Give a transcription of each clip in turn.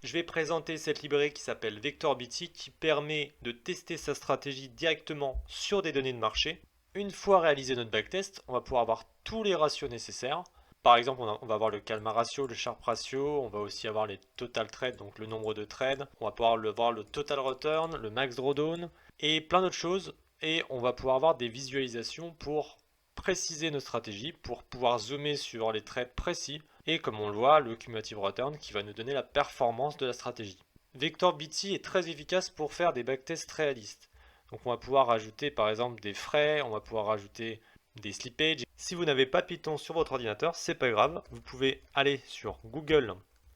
je vais présenter cette librairie qui s'appelle VectorBT qui permet de tester sa stratégie directement sur des données de marché. Une fois réalisé notre backtest, on va pouvoir avoir tous les ratios nécessaires. Par exemple, on va avoir le Kalmar ratio, le Sharpe ratio, on va aussi avoir les total trades, donc le nombre de trades. On va pouvoir voir le total return, le max drawdown et plein d'autres choses. Et on va pouvoir avoir des visualisations pour préciser nos stratégies, pour pouvoir zoomer sur les trades précis. Et comme on le voit, le cumulative return qui va nous donner la performance de la stratégie. VectorBT est très efficace pour faire des backtests réalistes. Donc on va pouvoir rajouter par exemple des frais, on va pouvoir rajouter des slippages. Si vous n'avez pas Python sur votre ordinateur, c'est pas grave, vous pouvez aller sur Google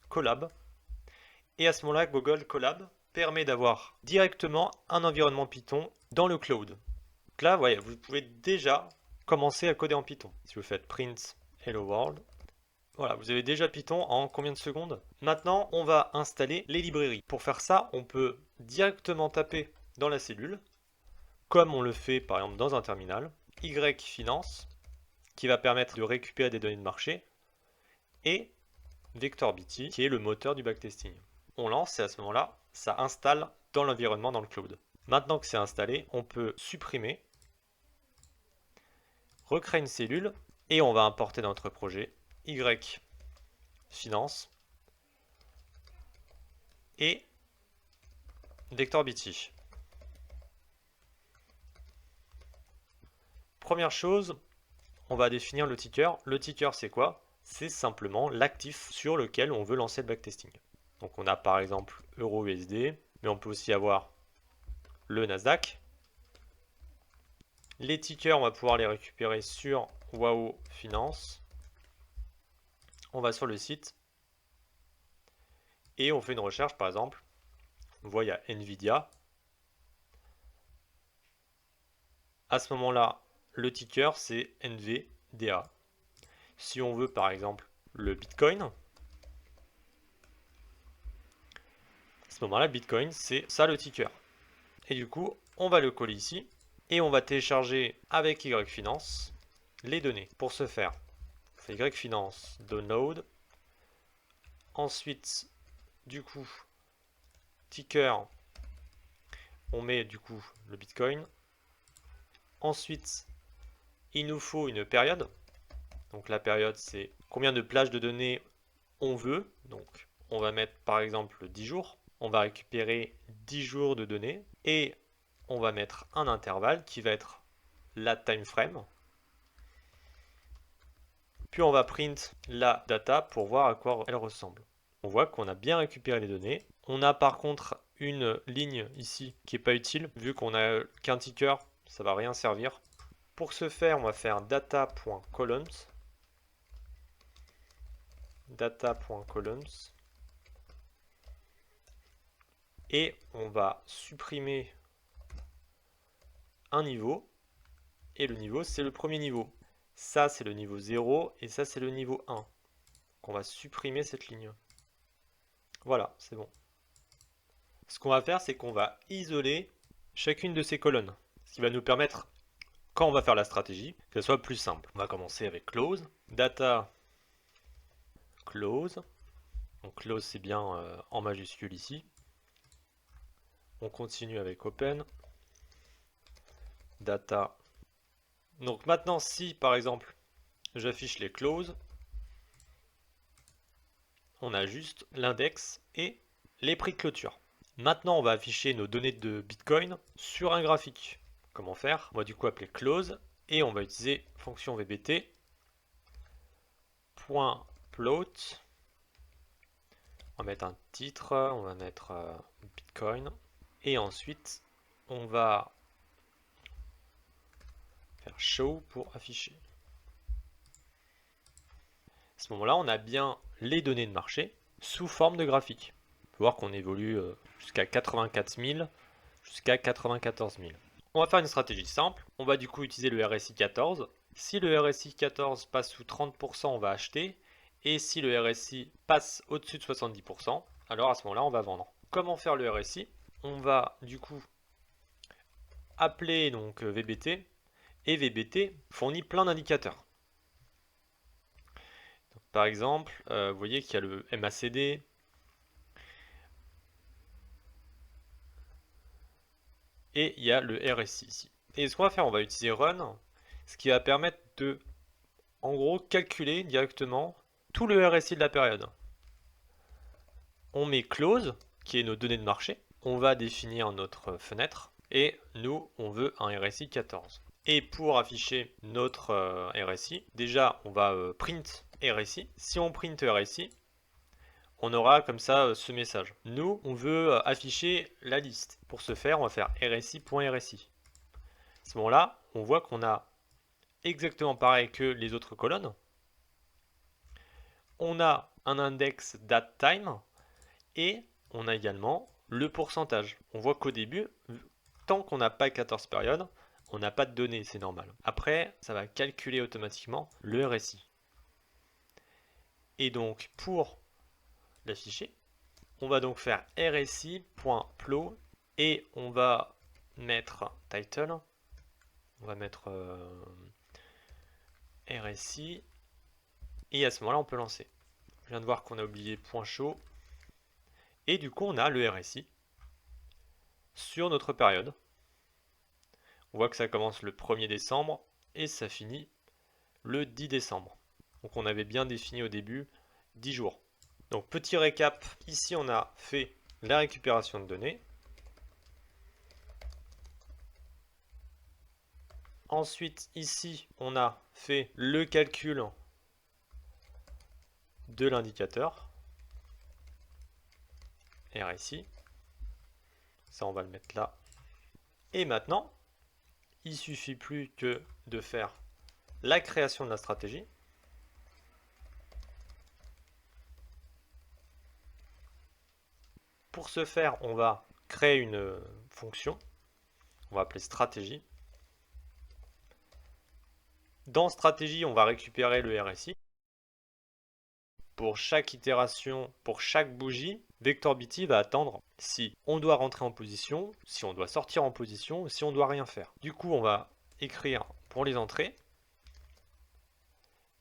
Colab et à ce moment-là, Google Colab permet d'avoir directement un environnement Python dans le cloud. Donc là, voyez, vous pouvez déjà commencer à coder en Python. Si vous faites print hello world, voilà, vous avez déjà Python en combien de secondes? Maintenant, on va installer les librairies. Pour faire ça, on peut directement taper dans la cellule, comme on le fait par exemple dans un terminal, yfinance, qui va permettre de récupérer des données de marché, et VectorBT, qui est le moteur du backtesting. On lance et à ce moment-là, ça installe dans l'environnement dans le cloud. Maintenant que c'est installé, on peut supprimer, recréer une cellule, et on va importer dans notre projet yfinance et VectorBT. Première chose, on va définir le ticker. Le ticker, c'est quoi? C'est simplement l'actif sur lequel on veut lancer le backtesting. Donc on a par exemple EURUSD, mais on peut aussi avoir le Nasdaq. Les tickers, on va pouvoir les récupérer sur Wahoo Finance. On va sur le site et on fait une recherche par exemple. On voit il y a Nvidia. À ce moment-là, le ticker c'est NVDA. Si on veut par exemple le Bitcoin, à ce moment-là, Bitcoin c'est ça le ticker. Et du coup, on va le coller ici et on va télécharger avec yfinance les données. Pour ce faire, on fait yfinance download. Ensuite, du coup, ticker, on met du coup le Bitcoin. Ensuite, il nous faut une période. Donc la période, c'est combien de plages de données on veut. Donc on va mettre par exemple 10 jours. On va récupérer 10 jours de données et on va mettre un intervalle qui va être la time frame. Puis on va print la data pour voir à quoi elle ressemble. On voit qu'on a bien récupéré les données. On a par contre une ligne ici qui n'est pas utile, vu qu'on a qu'un ticker, ça va rien servir. Pour ce faire, on va faire data.columns. Data.columns. Et on va supprimer un niveau. Et le niveau, c'est le premier niveau. Ça, c'est le niveau 0 et ça, c'est le niveau 1. Donc on va supprimer cette ligne. Voilà, c'est bon. Ce qu'on va faire, c'est qu'on va isoler chacune de ces colonnes. Ce qui va nous permettre, quand on va faire la stratégie, que ce soit plus simple. On va commencer avec close. Data close. Donc close, c'est bien en majuscule ici. On continue avec open. Data. Donc maintenant, si par exemple, j'affiche les clauses, on a juste l'index et les prix de clôture. Maintenant, on va afficher nos données de Bitcoin sur un graphique. Comment faire? On va du coup appeler close et on va utiliser fonction vbt .plot. On va mettre un titre, on va mettre Bitcoin et ensuite on va faire show pour afficher. À ce moment-là, on a bien les données de marché sous forme de graphique. On peut voir qu'on évolue jusqu'à 84 000, jusqu'à 94 000. On va faire une stratégie simple. On va du coup utiliser le RSI 14. Si le RSI 14 passe sous 30%, on va acheter. Et si le RSI passe au-dessus de 70%, alors à ce moment-là, on va vendre. Comment faire le RSI? On va du coup appeler donc VBT. Et VBT fournit plein d'indicateurs. Par exemple, vous voyez qu'il y a le MACD, et il y a le RSI ici. Et ce qu'on va faire, on va utiliser run, ce qui va permettre de, en gros, calculer directement tout le RSI de la période. On met close, qui est nos données de marché. On va définir notre fenêtre et nous, on veut un RSI 14. Et pour afficher notre RSI, déjà, on va print RSI. Si on print RSI, on aura comme ça ce message. Nous, on veut afficher la liste. Pour ce faire, on va faire RSI.RSI. À ce moment-là, on voit qu'on a exactement pareil que les autres colonnes. On a un index datetime et on a également le pourcentage. On voit qu'au début, tant qu'on n'a pas 14 périodes, on n'a pas de données, c'est normal. Après, ça va calculer automatiquement le RSI. Et donc, pour l'afficher, on va donc faire RSI.plow et on va mettre title, on va mettre RSI et à ce moment-là, on peut lancer. Je viens de voir qu'on a oublié point chaud et du coup, on a le RSI sur notre période. On voit que ça commence le 1er décembre et ça finit le 10 décembre. Donc on avait bien défini au début 10 jours. Donc petit récap, ici on a fait la récupération de données. Ensuite ici on a fait le calcul de l'indicateur RSI. Ça on va le mettre là. Et maintenant, il suffit plus que de faire la création de la stratégie. Pour ce faire, on va créer une fonction. On va appeler stratégie. Dans stratégie, on va récupérer le RSI. Pour chaque itération, pour chaque bougie, VectorBT va attendre si on doit rentrer en position, si on doit sortir en position, ou si on doit rien faire. Du coup, on va écrire pour les entrées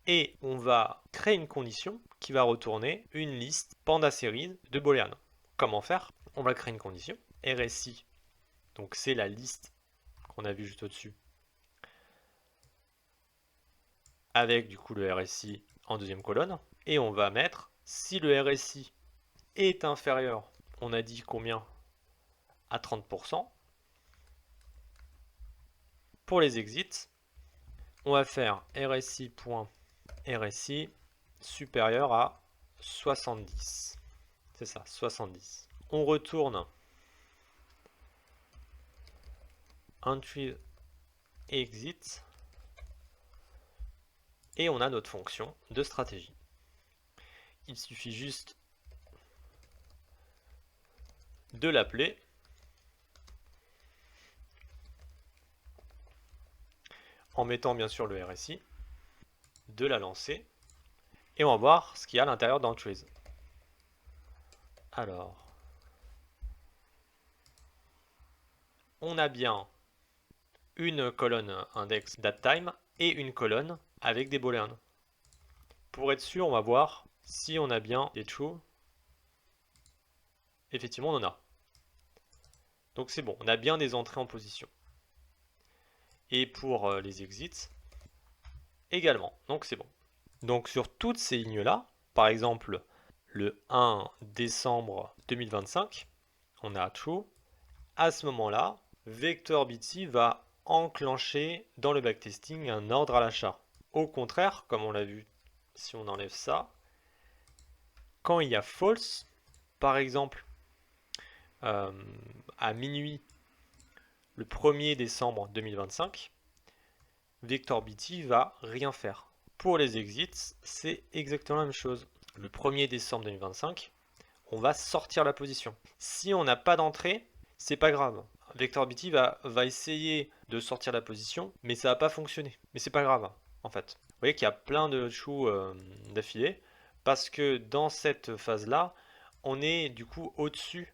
et on va créer une condition qui va retourner une liste Panda Series de Boolean. Comment faire? On va créer une condition RSI, donc c'est la liste qu'on a vue juste au-dessus, avec du coup le RSI en deuxième colonne, et on va mettre si le RSI est inférieur, on a dit combien? À 30%. Pour les exits, on va faire RSI.RSI supérieur à 70. C'est ça, 70. On retourne entry exit et on a notre fonction de stratégie. Il suffit juste de l'appeler en mettant bien sûr le RSI, de la lancer et on va voir ce qu'il y a à l'intérieur d'entries. Alors, on a bien une colonne index datetime et une colonne avec des booleans. Pour être sûr, on va voir si on a bien des true. Effectivement, on en a. Donc c'est bon, on a bien des entrées en position. Et pour les exits, également. Donc c'est bon. Donc sur toutes ces lignes-là, par exemple le 1 décembre 2025, on a true. À ce moment-là, VectorBT va enclencher dans le backtesting un ordre à l'achat. Au contraire, comme on l'a vu, si on enlève ça, quand il y a false, par exemple à minuit le 1er décembre 2025, VectorBT va rien faire. Pour les exits, c'est exactement la même chose. Le 1er décembre 2025, on va sortir la position. Si on n'a pas d'entrée, c'est pas grave. VectorBT va essayer de sortir la position, mais ça va pas fonctionner. Mais c'est pas grave, en fait. Vous voyez qu'il y a plein de choux d'affilée, parce que dans cette phase-là, on est du coup au-dessus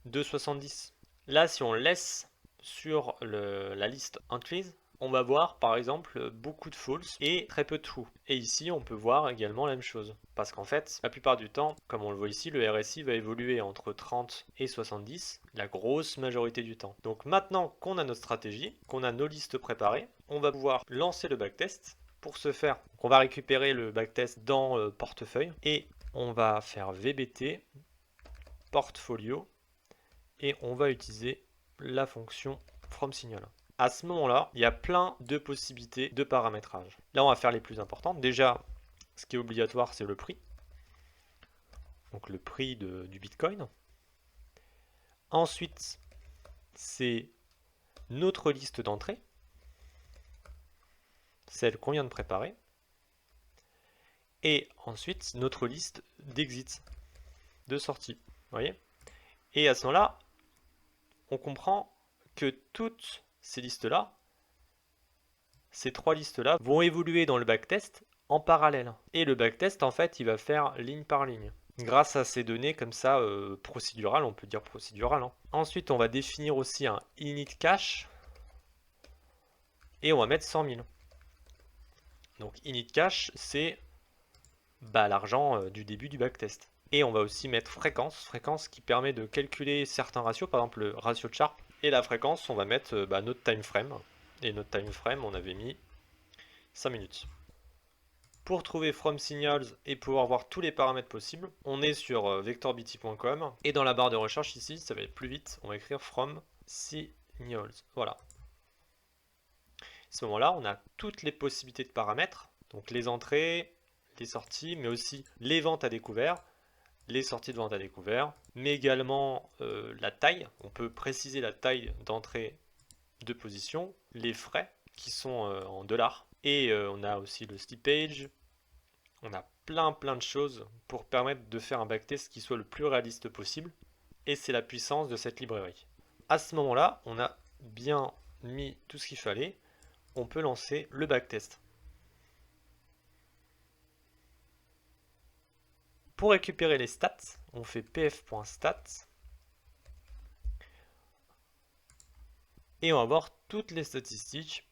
de 70. Là, si on laisse sur la liste entries, on va voir par exemple beaucoup de false et très peu de true. Et ici on peut voir également la même chose. Parce qu'en fait, la plupart du temps, comme on le voit ici, le RSI va évoluer entre 30 et 70 la grosse majorité du temps. Donc maintenant qu'on a notre stratégie, qu'on a nos listes préparées, on va pouvoir lancer le backtest. Pour ce faire, on va récupérer le backtest dans portefeuille et on va faire VBT, portfolio, et on va utiliser la fonction fromSignal. À ce moment-là, il y a plein de possibilités de paramétrage. Là, on va faire les plus importantes. Déjà, ce qui est obligatoire, c'est le prix. Donc le prix du Bitcoin. Ensuite, c'est notre liste d'entrée, celle qu'on vient de préparer. Et ensuite, notre liste d'exit, de sortie. Vous voyez? Et à ce moment-là, on comprend que toutes ces listes-là, ces trois listes-là, vont évoluer dans le backtest en parallèle. Et le backtest, en fait, il va faire ligne par ligne. Grâce à ces données comme ça, procédurales, on peut dire procédurales. Hein. Ensuite, on va définir aussi un init cache. Et on va mettre 100 000. Donc init cache, c'est l'argent du début du backtest. Et on va aussi mettre fréquence qui permet de calculer certains ratios, par exemple le ratio de Sharpe. Et la fréquence, on va mettre notre time frame. Et notre time frame, on avait mis 5 minutes. Pour trouver fromSignals et pouvoir voir tous les paramètres possibles, on est sur vectorbt.com. Et dans la barre de recherche ici, ça va être plus vite, on va écrire fromSignals. Voilà. À ce moment-là, on a toutes les possibilités de paramètres. Donc les entrées, les sorties, mais aussi les ventes à découvert, les sorties de vente à découvert, mais également la taille. On peut préciser la taille d'entrée de position, les frais qui sont en dollars. Et on a aussi le slippage. On a plein de choses pour permettre de faire un backtest qui soit le plus réaliste possible. Et c'est la puissance de cette librairie. À ce moment-là, on a bien mis tout ce qu'il fallait. On peut lancer le backtest. Pour récupérer les stats, on fait pf.stats et on va voir toutes les statistiques,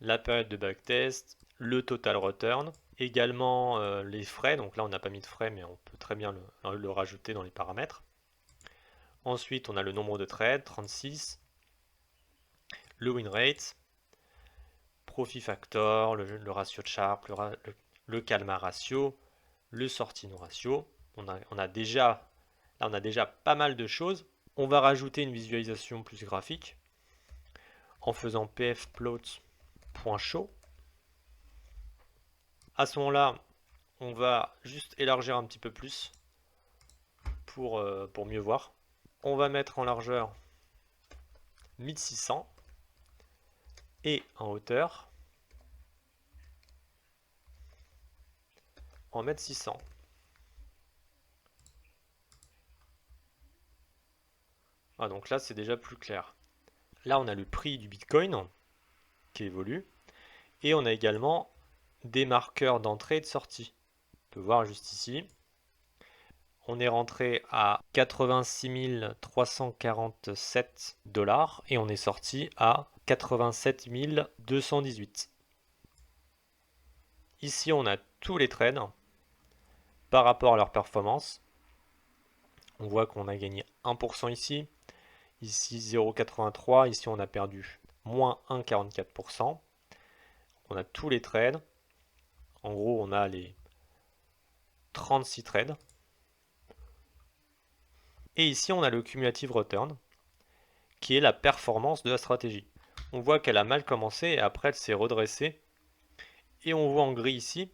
la période de backtest, le total return, également les frais. Donc là, on n'a pas mis de frais, mais on peut très bien le rajouter dans les paramètres. Ensuite, on a le nombre de trades, 36, le win rate, profit factor, le ratio de Sharpe, le calma ratio, le sortie no ratio. On a déjà pas mal de choses. On va rajouter une visualisation plus graphique en faisant pfplot.show. À ce moment-là, on va juste élargir un petit peu plus pour mieux voir. On va mettre en largeur 1600 et en hauteur on va mettre 600. Ah, donc là, c'est déjà plus clair. Là, on a le prix du Bitcoin qui évolue. Et on a également des marqueurs d'entrée et de sortie. On peut voir juste ici. On est rentré à 86 347 $ et on est sorti à 87 218. Ici, on a tous les trades par rapport à leur performance. On voit qu'on a gagné 1% ici. Ici 0,83, ici on a perdu moins 1,44%. On a tous les trades. En gros, on a les 36 trades. Et ici, on a le cumulative return, qui est la performance de la stratégie. On voit qu'elle a mal commencé et après elle s'est redressée. Et on voit en gris ici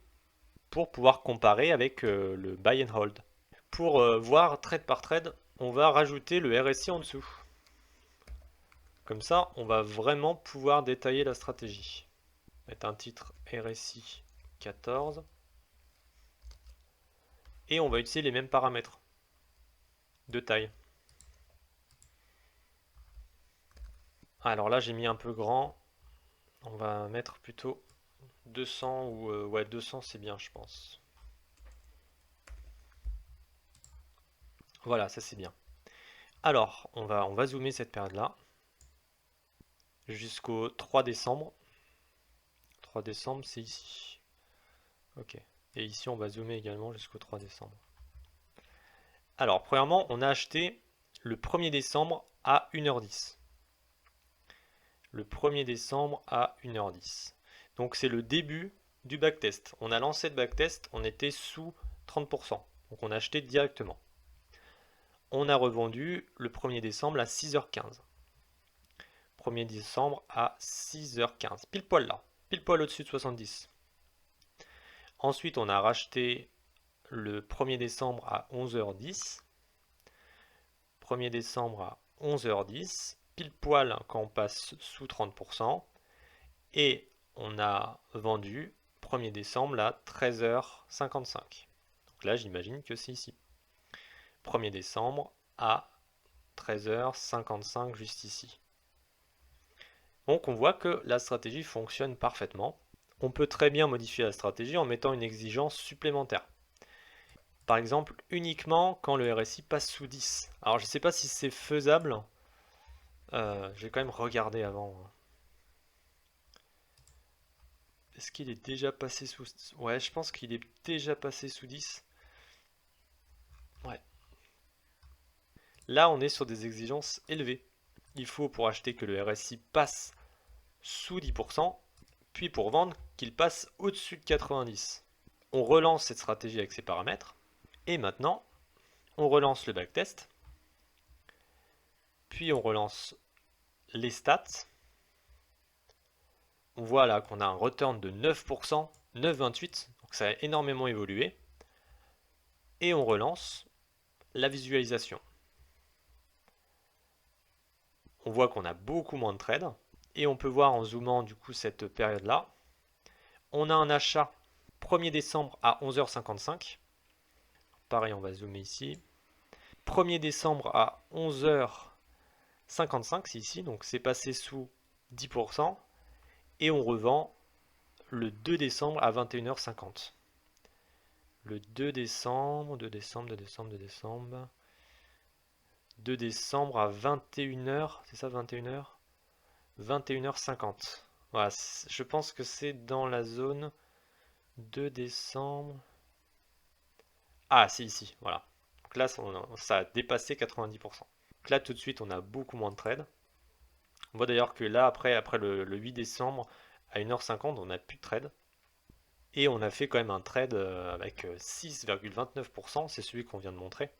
pour pouvoir comparer avec le buy and hold. Pour voir trade par trade, on va rajouter le RSI en dessous. Comme ça, on va vraiment pouvoir détailler la stratégie. Mettre un titre RSI 14. Et on va utiliser les mêmes paramètres de taille. Alors là, j'ai mis un peu grand. On va mettre plutôt 200 ou ouais, 200 c'est bien, je pense. Voilà, ça c'est bien. Alors, on va zoomer cette période-là. jusqu'au 3 décembre. 3 décembre, c'est ici. Ok. Et ici, on va zoomer également jusqu'au 3 décembre. Alors, premièrement, on a acheté le 1er décembre à 1h10. Le 1er décembre à 1h10. Donc, c'est le début du backtest. On a lancé le backtest, on était sous 30%. Donc, on a acheté directement. On a revendu le 1er décembre à 6h15. 1er décembre à 6h15. Pile poil là. Pile poil au-dessus de 70. Ensuite, on a racheté le 1er décembre à 11h10. 1er décembre à 11h10. Pile poil quand on passe sous 30%. Et on a vendu 1er décembre à 13h55. Donc là, j'imagine que c'est ici. 1er décembre à 13h55, juste ici. Donc on voit que la stratégie fonctionne parfaitement. On peut très bien modifier la stratégie en mettant une exigence supplémentaire. Par exemple, uniquement quand le RSI passe sous 10. Alors je ne sais pas si c'est faisable. Je vais quand même regarder avant. Est-ce qu'il est déjà passé sous... Ouais, je pense qu'il est déjà passé sous 10. Ouais. Là, on est sur des exigences élevées. Il faut pour acheter que le RSI passe sous 10%, puis pour vendre qu'il passe au-dessus de 90. On relance cette stratégie avec ces paramètres. Et maintenant, on relance le backtest. Puis on relance les stats. On voit là qu'on a un return de 9%, 9,28, donc ça a énormément évolué. Et on relance la visualisation. On voit qu'on a beaucoup moins de trades. Et on peut voir en zoomant du coup cette période-là. On a un achat 1er décembre à 11h55. Pareil, on va zoomer ici. 1er décembre à 11h55, c'est ici, donc c'est passé sous 10%. Et on revend le 2 décembre à 21h50. Le 2 décembre, 2 décembre, 2 décembre, 2 décembre. 2 décembre à 21h, c'est ça 21h 21h50. Voilà, je pense que c'est dans la zone 2 décembre. Ah, c'est ici, voilà. Donc là, ça a dépassé 90%. Donc là, tout de suite, on a beaucoup moins de trades. On voit d'ailleurs que là, après le 8 décembre, à 1h50, on n'a plus de trade. Et on a fait quand même un trade avec 6,29%, c'est celui qu'on vient de montrer,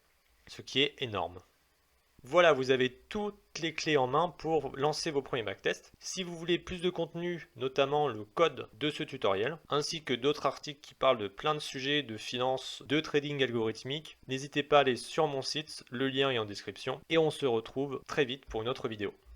ce qui est énorme. Voilà, vous avez toutes les clés en main pour lancer vos premiers backtests. Si vous voulez plus de contenu, notamment le code de ce tutoriel, ainsi que d'autres articles qui parlent de plein de sujets de finance, de trading algorithmique, n'hésitez pas à aller sur mon site, le lien est en description, et on se retrouve très vite pour une autre vidéo.